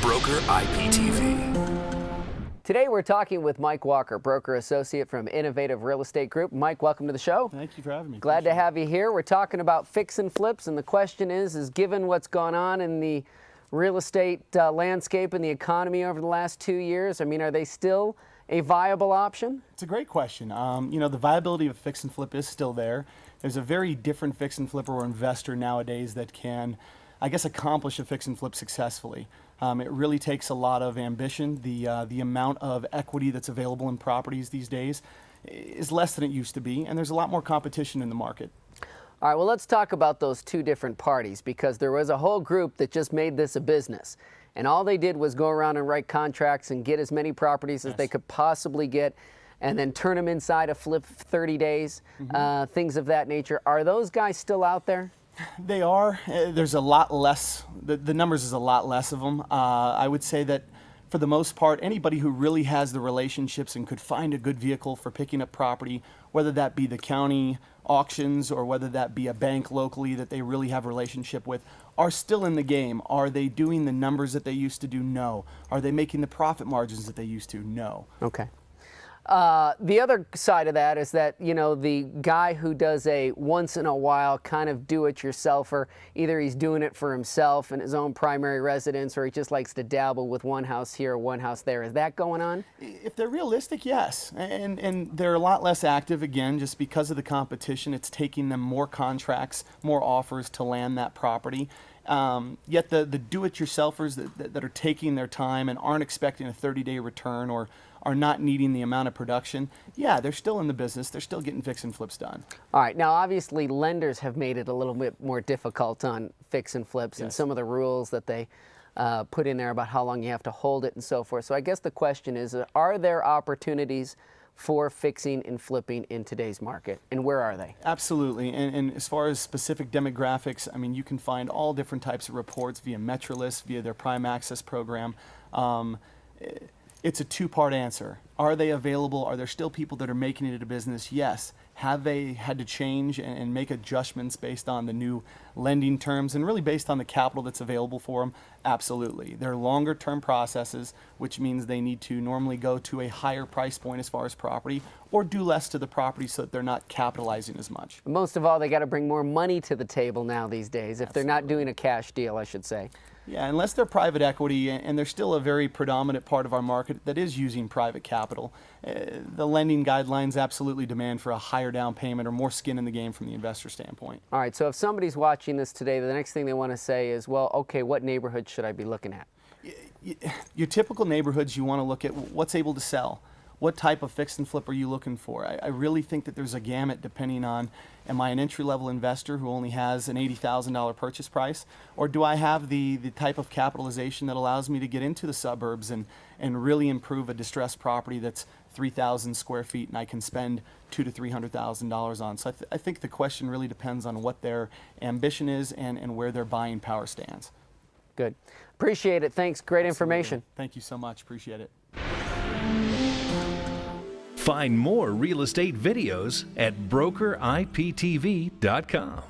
Broker IPTV. Today we're talking with Mike Walker, broker associate from Innovative Real Estate Group. Mike, welcome to the show. Thank you for having me. Glad to have you here. We're talking about fix and flips, and the question is given what's gone on in the real estate landscape and the economy over the last 2 years, I mean, are they still a viable option? It's a great question. The viability of fix and flip is still there. There's a very different fix and flipper or investor nowadays that can, I guess, accomplish a fix and flip successfully. It really takes a lot of ambition. The amount of equity that's available in properties these days is less than it used to be, and there's a lot more competition in the market. All right, well, let's talk about those two different parties, because there was a whole group that just made this a business. And all they did was go around and write contracts and get as many properties as they could possibly get, and then turn them inside a flip 30 days, things of that nature. Are those guys still out there? They are. There's a lot less. The numbers is a lot less of them. I would say that for the most part, anybody who really has the relationships and could find a good vehicle for picking up property, whether that be the county auctions or whether that be a bank locally that they really have a relationship with, are still in the game. Are they doing the numbers that they used to do? No. Are they making the profit margins that they used to? No. Okay. The other side of that is that, you know, the guy who does a once in a while kind of do-it-yourselfer, either he's doing it for himself in his own primary residence, or he just likes to dabble with one house here, one house there. Is that going on? If they're realistic, yes. And they're a lot less active, again, just because of the competition. It's taking them more contracts, more offers to land that property. Yet the do-it-yourselfers that are taking their time and aren't expecting a 30-day return or are not needing the amount of production, yeah, they're still in the business. They're still getting fix and flips done. All right. Now, obviously, lenders have made it a little bit more difficult on fix and flips, and some of the rules that they put in there about how long you have to hold it and so forth. So I guess the question is, are there opportunities for fixing and flipping in today's market, and where are they? Absolutely. And as far as specific demographics, I mean, you can find all different types of reports via Metrolist, via their Prime Access program. It's a two-part answer. Are they available? Are there still people that are making it a business? Yes. Have they had to change and make adjustments based on the new lending terms and really based on the capital that's available for them? Absolutely. They're longer-term processes, which means they need to normally go to a higher price point as far as property or do less to the property so that they're not capitalizing as much. Most of all, they got to bring more money to the table now these days, if they're not doing a cash deal, I should say. Yeah, unless they're private equity, and they're still a very predominant part of our market that is using private capital. The lending guidelines absolutely demand for a higher down payment or more skin in the game from the investor standpoint. All right, so if somebody's watching this today, the next thing they want to say is, well, okay, what neighborhood should I be looking at? Your typical neighborhoods, you want to look at what's able to sell. What type of fix and flip are you looking for? I really think that there's a gamut depending on, am I an entry-level investor who only has an $80,000 purchase price? Or do I have the type of capitalization that allows me to get into the suburbs and really improve a distressed property that's 3,000 square feet and I can spend $200,000 to $300,000 on? So I think the question really depends on what their ambition is and where their buying power stands. Good. Appreciate it. Thanks. Great information. Absolutely. Thank you so much. Appreciate it. Find more real estate videos at brokeriptv.com.